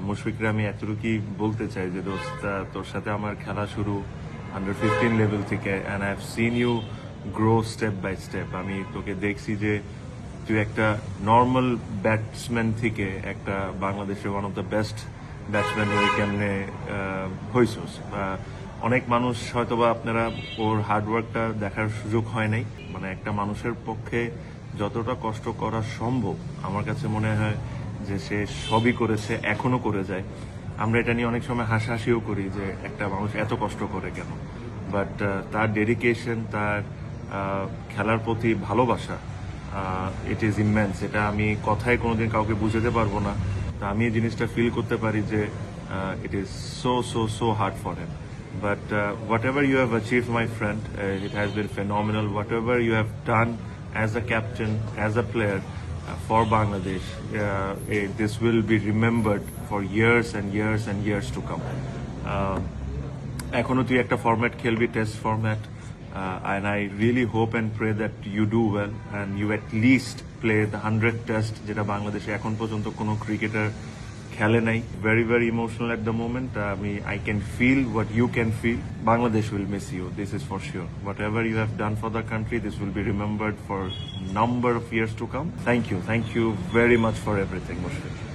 মুশফিকরে আমি এতটুকুই বলতে চাই যে দোস্ত, তোর সাথে আমার খেলা শুরু আন্ডার 15 লেভেল থেকে, and I have seen you grow step by step. আমি তোকে দেখছি যে তুই একটা নর্মাল ব্যাটসম্যান থেকে একটা বাংলাদেশের one of the best batsman হয়ে কেমনে হইছস। অনেক মানুষ হয়তোবা আপনারা ওর হার্ডওয়ার্কটা দেখার সুযোগ হয় নাই। মানে একটা মানুষের পক্ষে যতটা কষ্ট করা সম্ভব আমার কাছে মনে হয় যে সে সবই করেছে, এখনো করে যায়। আমরা এটা নিয়ে অনেক সময় হাসাহাসিও করি যে একটা মানুষ এত কষ্ট করে কেন, বাট তার ডেডিকেশন, তার খেলার প্রতি ভালোবাসা, ইট ইজ ইমেন্স। এটা আমি কথায় কোনোদিন কাউকে বুঝাতে পারবো না। তো আমি এই জিনিসটা ফিল করতে পারি যে it is so so so hard for him. But whatever you have achieved, my friend, it has been phenomenal. Whatever you have done as a captain, as a player for Bangladesh, this will be remembered for years and years and years to come. এখনো তুই একটা format খেলবি, test format, and I really hope and pray that you do well and you at least play the 100 test, যেটা বাংলাদেশে এখন পর্যন্ত কোনো cricketer খেলে নাই। Very very emotional at the moment. I can feel what you can feel. Bangladesh will miss you, this is for sure. Whatever you have done for the country, this will be remembered for number of years to come. Thank you very much for everything, Mushfiq.